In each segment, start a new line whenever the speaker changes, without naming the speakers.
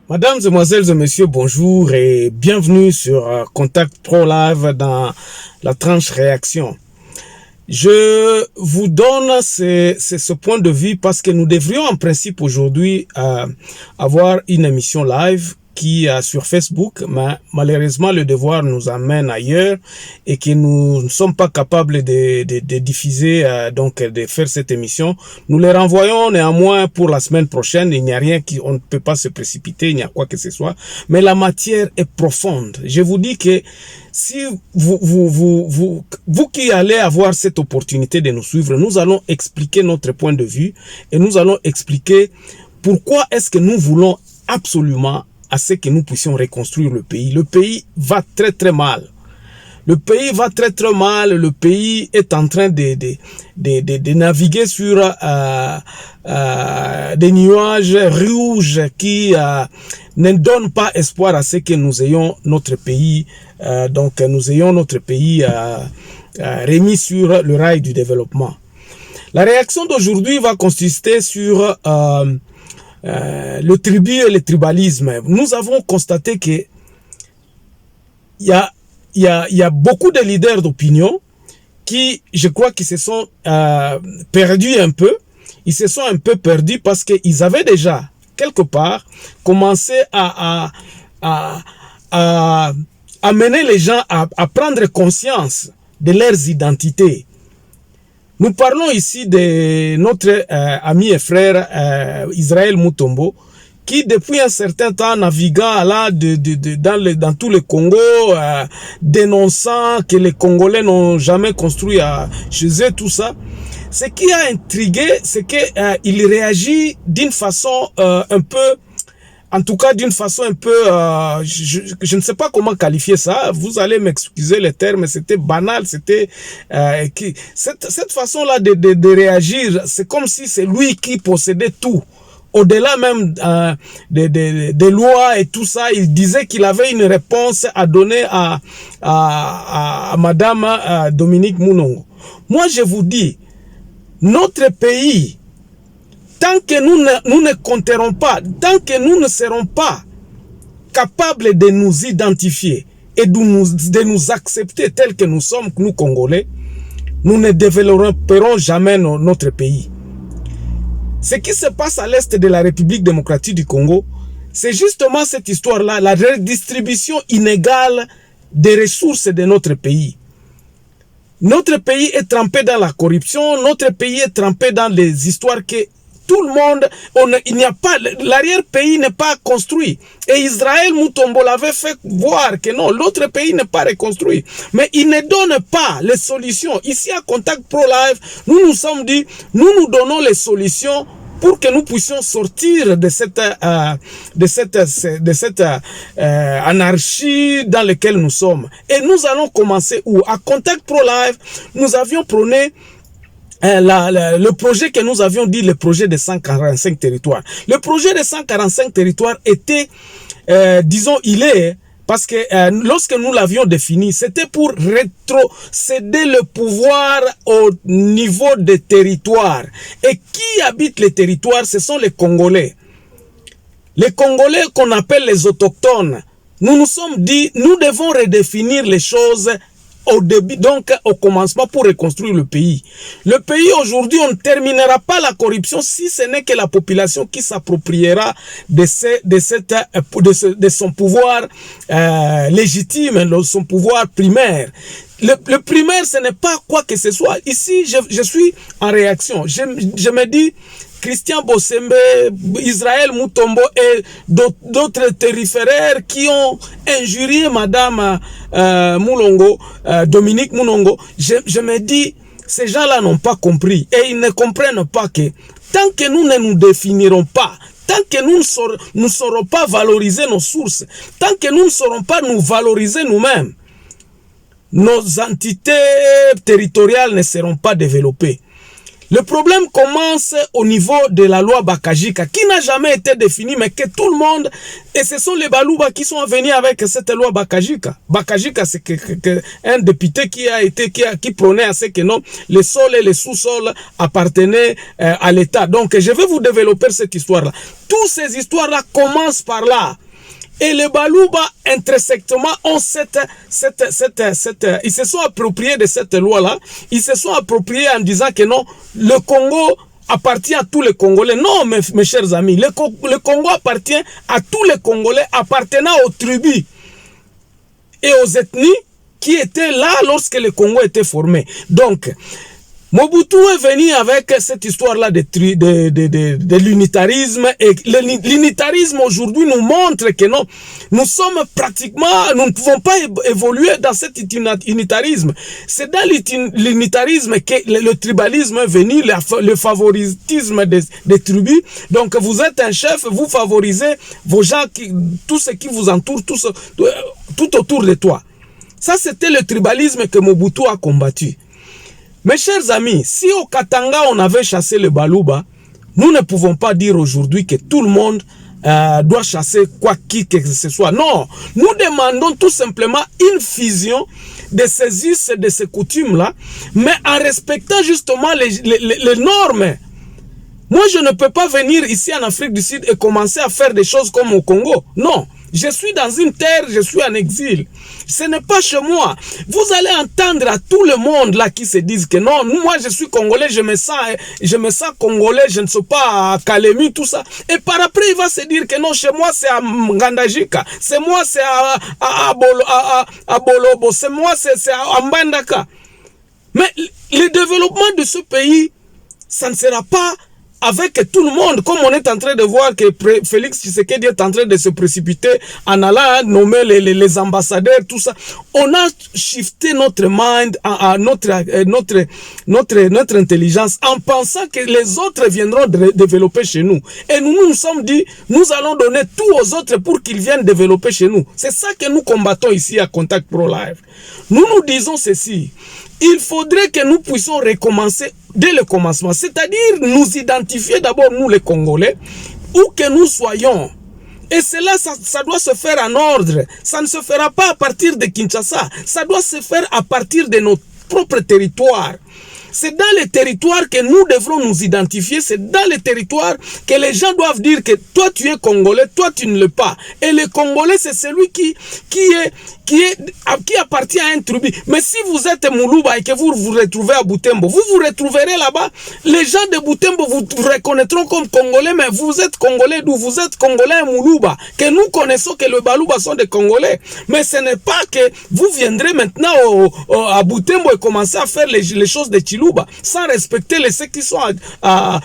Mesdames, Mesdemoiselles et Messieurs, bonjour et bienvenue sur Contact Pro Live dans la tranche réaction. Je vous donne ce point de vue parce que nous devrions en principe aujourd'hui avoir une émission live qui sur Facebook, mais malheureusement le devoir nous amène ailleurs et que nous ne sommes pas capables de diffuser, donc de faire cette émission. Nous les renvoyons néanmoins pour la semaine prochaine. Il n'y a rien on ne peut pas se précipiter, il n'y a quoi que ce soit. Mais la matière est profonde. Je vous dis que si vous qui allez avoir cette opportunité de nous suivre, nous allons expliquer notre point de vue et nous allons expliquer pourquoi est-ce que nous voulons absolument à ce que nous puissions reconstruire le pays. Le pays va très très mal. Le pays va très très mal. Le pays est en train de naviguer sur des nuages rouges qui ne donnent pas espoir à ce que nous ayons notre pays. Donc nous ayons notre pays remis sur le rail du développement. La réaction d'aujourd'hui va consister sur le tribut et le tribalisme. Nous avons constaté que il y a beaucoup de leaders d'opinion qui, je crois, qui se sont perdus un peu. Ils se sont un peu perdus parce qu'ils avaient déjà quelque part commencé à amener les gens à prendre conscience de leurs identités. Nous parlons ici de notre ami et frère Israël Mutombo, qui depuis un certain temps naviguant là dans tout le Congo, dénonçant que les Congolais n'ont jamais construit chez eux tout ça. Ce qui a intrigué, c'est qu'il réagit d'une façon un peu, en tout cas d'une façon un peu, je ne sais pas comment qualifier ça, vous allez m'excuser les termes, c'était banal, c'était cette façon-là de réagir, c'est comme si c'est lui qui possédait tout. Au-delà même des lois et tout ça, il disait qu'il avait une réponse à donner à Madame Dominique Mounongo. Moi, je vous dis, notre pays, tant que nous ne compterons pas, tant que nous ne serons pas capables de nous identifier et de nous accepter tels que nous sommes, nous Congolais, nous ne développerons jamais notre pays. Ce qui se passe à l'est de la République démocratique du Congo, c'est justement cette histoire-là, la redistribution inégale des ressources de notre pays. Notre pays est trempé dans la corruption, notre pays est trempé dans les histoires que tout le monde, il n'y a pas, l'arrière-pays n'est pas construit. Et Israël Mutombo l'avait fait voir que non, l'autre pays n'est pas reconstruit. Mais il ne donne pas les solutions. Ici à Contact Pro Live, nous nous sommes dit, nous donnons les solutions pour que nous puissions sortir de cette anarchie dans laquelle nous sommes. Et nous allons commencer où? À Contact Pro Live, nous avions prôné le projet que nous avions dit, le projet de 145 territoires. Le projet de 145 territoires était, disons, parce que lorsque nous l'avions défini, c'était pour rétrocéder le pouvoir au niveau des territoires. Et qui habite les territoires? Ce sont les Congolais. Les Congolais qu'on appelle les autochtones. Nous nous sommes dit, nous devons redéfinir les choses au début, donc au commencement, pour reconstruire le pays. Le pays aujourd'hui, on ne terminera pas la corruption si ce n'est que la population qui s'appropriera de son pouvoir légitime, de son pouvoir primaire. Le primaire, ce n'est pas quoi que ce soit. Ici, je suis en réaction. Je me dis, Christian Bossembe, Israël Mutombo et d'autres terriféraires qui ont injurié Madame Moulongo, Dominique Moulongo, je me dis, ces gens-là n'ont pas compris. Et ils ne comprennent pas que tant que nous ne nous définirons pas, tant que nous ne saurons pas valoriser nos sources, tant que nous ne saurons pas nous valoriser nous-mêmes, nos entités territoriales ne seront pas développées. Le problème commence au niveau de la loi Bakajika, qui n'a jamais été définie, mais que tout le monde, et ce sont les Balouba qui sont venus avec cette loi Bakajika. Bakajika, c'est un député qui prônait à ce que non, les sols et les sous-sols appartenaient à l'État. Donc, je vais vous développer cette histoire-là. Toutes ces histoires-là commencent par là. Et les Balouba, intersectement, ont ils se sont appropriés de cette loi-là. Ils se sont appropriés en disant que non, le Congo appartient à tous les Congolais. Non, mes chers amis, le Congo appartient à tous les Congolais appartenant aux tribus et aux ethnies qui étaient là lorsque le Congo était formé. Donc, Mobutu est venu avec cette histoire-là de l'unitarisme, et l'unitarisme aujourd'hui nous montre que non, nous sommes pratiquement, nous ne pouvons pas évoluer dans cet unitarisme. C'est dans l'unitarisme que le tribalisme est venu, le favoritisme des tribus. Donc vous êtes un chef, vous favorisez vos gens, tout ce qui vous entoure, tout autour de toi. Ça, c'était le tribalisme que Mobutu a combattu. Mes chers amis, si au Katanga on avait chassé le Balouba, nous ne pouvons pas dire aujourd'hui que tout le monde doit chasser qui que ce soit. Non, nous demandons tout simplement une fusion de ces us et de ces coutumes-là, mais en respectant justement les normes. Moi, je ne peux pas venir ici en Afrique du Sud et commencer à faire des choses comme au Congo. Non. Je suis dans une terre, je suis en exil. Ce n'est pas chez moi. Vous allez entendre à tout le monde là qui se disent que non, moi je suis congolais, je me sens congolais, je ne suis pas à Kalemi, tout ça. Et par après, il va se dire que non, chez moi c'est à Ngandajika, c'est moi c'est à Bolobo, c'est moi c'est à Mbandaka. Mais le développement de ce pays, ça ne sera pas avec tout le monde, comme on est en train de voir que Félix Tshisekedi est en train de se précipiter en allant nommer les ambassadeurs, tout ça. On a shifté notre mind, notre intelligence, en pensant que les autres viendront développer chez nous. Et nous nous sommes dit, nous allons donner tout aux autres pour qu'ils viennent développer chez nous. C'est ça que nous combattons ici à Contact Pro Live. Nous disons ceci. Il faudrait que nous puissions recommencer dès le commencement, c'est-à-dire nous identifier d'abord nous les Congolais, où que nous soyons. Et cela, ça doit se faire en ordre. Ça ne se fera pas à partir de Kinshasa. Ça doit se faire à partir de notre propre territoire. C'est dans les territoires que nous devrons nous identifier. C'est dans les territoires que les gens doivent dire que toi tu es Congolais, toi tu ne l'es pas. Et le Congolais, c'est celui qui appartient à un tribu. Mais si vous êtes Moulouba et que vous vous retrouvez à Butembo, vous vous retrouverez là-bas. Les gens de Butembo vous reconnaîtront comme Congolais, mais vous êtes Congolais d'où? Vous êtes Congolais à Moulouba. Que nous connaissons que le Balouba sont des Congolais. Mais ce n'est pas que vous viendrez maintenant à Butembo et commencer à faire les choses de Chilou sans respecter ceux qui sont à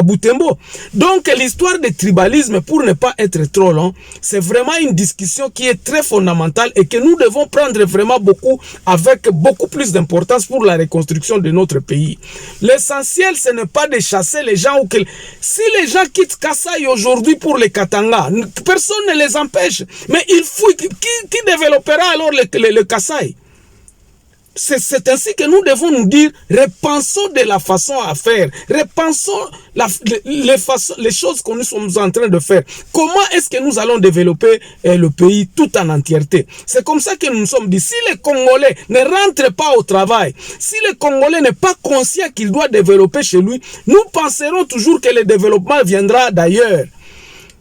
Butembo. Donc l'histoire du tribalisme, pour ne pas être trop long, c'est vraiment une discussion qui est très fondamentale et que nous devons prendre vraiment avec beaucoup plus d'importance pour la reconstruction de notre pays. L'essentiel, ce n'est pas de chasser les gens. Si les gens quittent Kasaï aujourd'hui pour les Katanga, personne ne les empêche. Mais il faut qui développera alors le Kasaï? C'est ainsi que nous devons nous dire, repensons de la façon à faire, repensons les choses que nous sommes en train de faire. Comment est-ce que nous allons développer le pays tout en entièreté? C'est comme ça que nous nous sommes dit, si les Congolais ne rentrent pas au travail, si le Congolais n'est pas conscient qu'il doit développer chez lui, nous penserons toujours que le développement viendra d'ailleurs.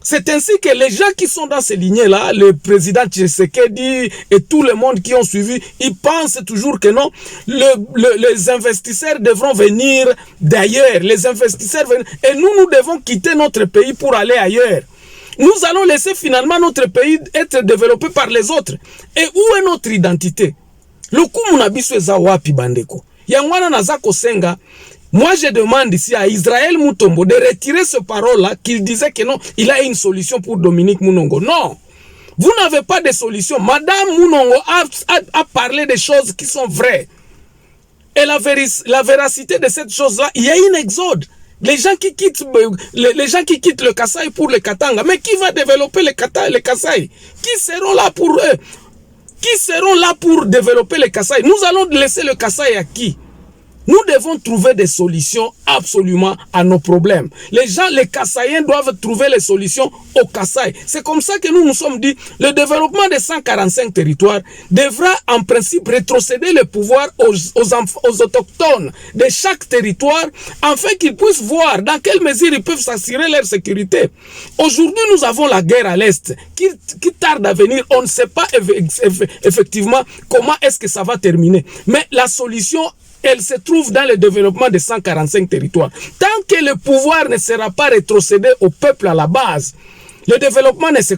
C'est ainsi que les gens qui sont dans ces lignées-là, le président Tshisekedi et tout le monde qui ont suivi, ils pensent toujours que non, les investisseurs devront venir d'ailleurs. Les investisseurs et nous devons quitter notre pays pour aller ailleurs. Nous allons laisser finalement notre pays être développé par les autres. Et où est notre identité? Le coup munabiso eza wapi bandeko? Yangwana nazako senga. Moi, je demande ici à Israël Mutombo de retirer ce parole-là, qu'il disait que non, il a une solution pour Dominique Mounongo. Non, vous n'avez pas de solution. Madame Mounongo a parlé des choses qui sont vraies. Et la véracité de cette chose-là, il y a une exode. Les gens qui quittent le Kasaï pour le Katanga. Mais qui va développer le Kasaï? Qui seront là pour eux? Qui seront là pour développer le Kasaï? Nous allons laisser le Kasaï à qui? Nous devons trouver des solutions absolument à nos problèmes. Les gens, les Kassaïens doivent trouver les solutions au Kasaï. C'est comme ça que nous nous sommes dit, le développement des 145 territoires devra en principe rétrocéder le pouvoir aux autochtones de chaque territoire, afin qu'ils puissent voir dans quelle mesure ils peuvent s'assurer leur sécurité. Aujourd'hui, nous avons la guerre à l'Est qui tarde à venir. On ne sait pas effectivement comment est-ce que ça va terminer. Mais la solution, elle se trouve dans le développement des 145 territoires. Tant que le pouvoir ne sera pas rétrocédé au peuple à la base, le développement ne se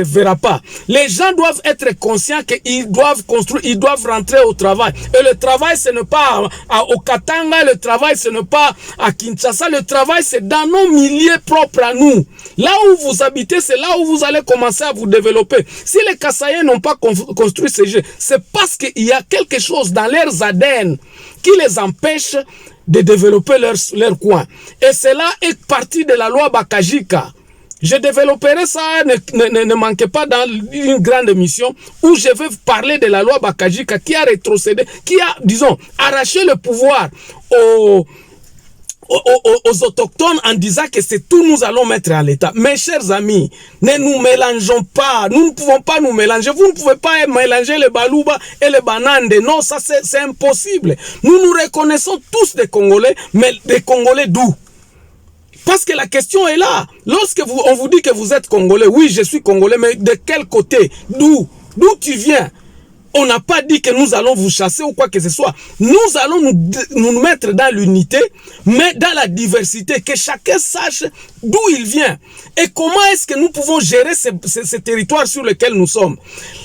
verra pas. Les gens doivent être conscients qu'ils doivent construire, ils doivent rentrer au travail. Et le travail, ce n'est pas au Katanga, le travail, ce n'est pas à Kinshasa, le travail, c'est dans nos milieux propres à nous. Là où vous habitez, c'est là où vous allez commencer à vous développer. Si les Kassaïens n'ont pas construit ces jeux, c'est parce qu'il y a quelque chose dans leurs ADN qui les empêche de développer leur coin. Et cela est partie de la loi Bakajika. Je développerai ça, ne manquez pas dans une grande émission où je vais parler de la loi Bakajika qui a rétrocédé, qui a, disons, arraché le pouvoir aux autochtones en disant que c'est tout nous allons mettre en l'état. Mes chers amis, ne nous mélangeons pas. Nous ne pouvons pas nous mélanger. Vous ne pouvez pas mélanger les Baluba et les Banande. Non, ça c'est impossible. Nous nous reconnaissons tous des Congolais, mais des Congolais d'où? Parce que la question est là. Lorsque on vous dit que vous êtes Congolais, oui, je suis Congolais, mais de quel côté? D'où tu viens? On n'a pas dit que nous allons vous chasser ou quoi que ce soit. Nous allons nous mettre dans l'unité, mais dans la diversité, que chacun sache d'où il vient et comment est-ce que nous pouvons gérer ces territoires sur lesquels nous sommes.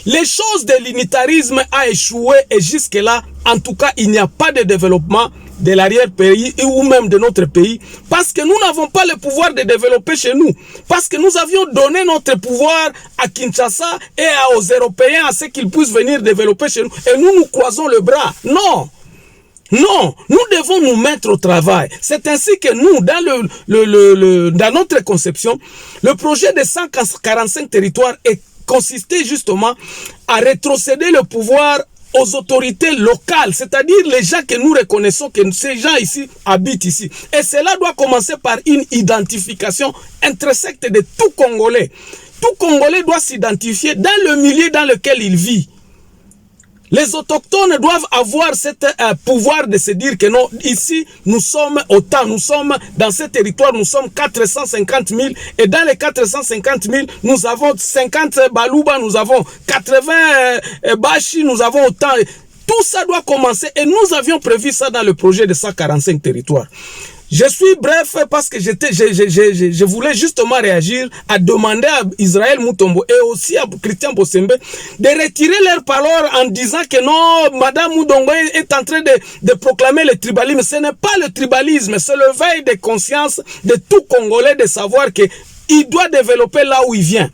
Les choses de l'unitarisme a échoué et jusque-là, en tout cas, il n'y a pas de développement de l'arrière-pays ou même de notre pays, parce que nous n'avons pas le pouvoir de développer chez nous, parce que nous avions donné notre pouvoir à Kinshasa et aux Européens à ce qu'ils puissent venir développer chez nous, et nous croisons le bras. Non, nous devons nous mettre au travail. C'est ainsi que nous, dans notre conception, le projet de 145 territoires consistait justement à rétrocéder le pouvoir aux autorités locales, c'est-à-dire les gens que nous reconnaissons que ces gens ici habitent ici. Et cela doit commencer par une identification intersecte de tout Congolais. Tout Congolais doit s'identifier dans le milieu dans lequel il vit. Les autochtones doivent avoir ce pouvoir de se dire que non, ici, nous sommes autant, nous sommes dans ce territoire, nous sommes 450 000, et dans les 450 000, nous avons 50 Baluba, nous avons 80 Bashi, nous avons autant. Tout ça doit commencer, et nous avions prévu ça dans le projet de 145 territoires. Je suis bref parce que je voulais justement réagir à demander à Israël Mutombo et aussi à Christian Bossembe de retirer leurs paroles en disant que non, Madame Moudongo est en train de proclamer le tribalisme. Ce n'est pas le tribalisme, c'est le veille de conscience de tout Congolais de savoir qu'il doit développer là où il vient.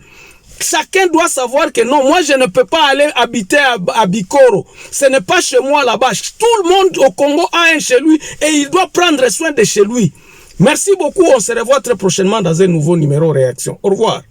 Chacun doit savoir que non, moi je ne peux pas aller habiter à Bikoro. Ce n'est pas chez moi là-bas. Tout le monde au Congo a un chez lui et il doit prendre soin de chez lui. Merci beaucoup. On se revoit très prochainement dans un nouveau numéro Réaction. Au revoir.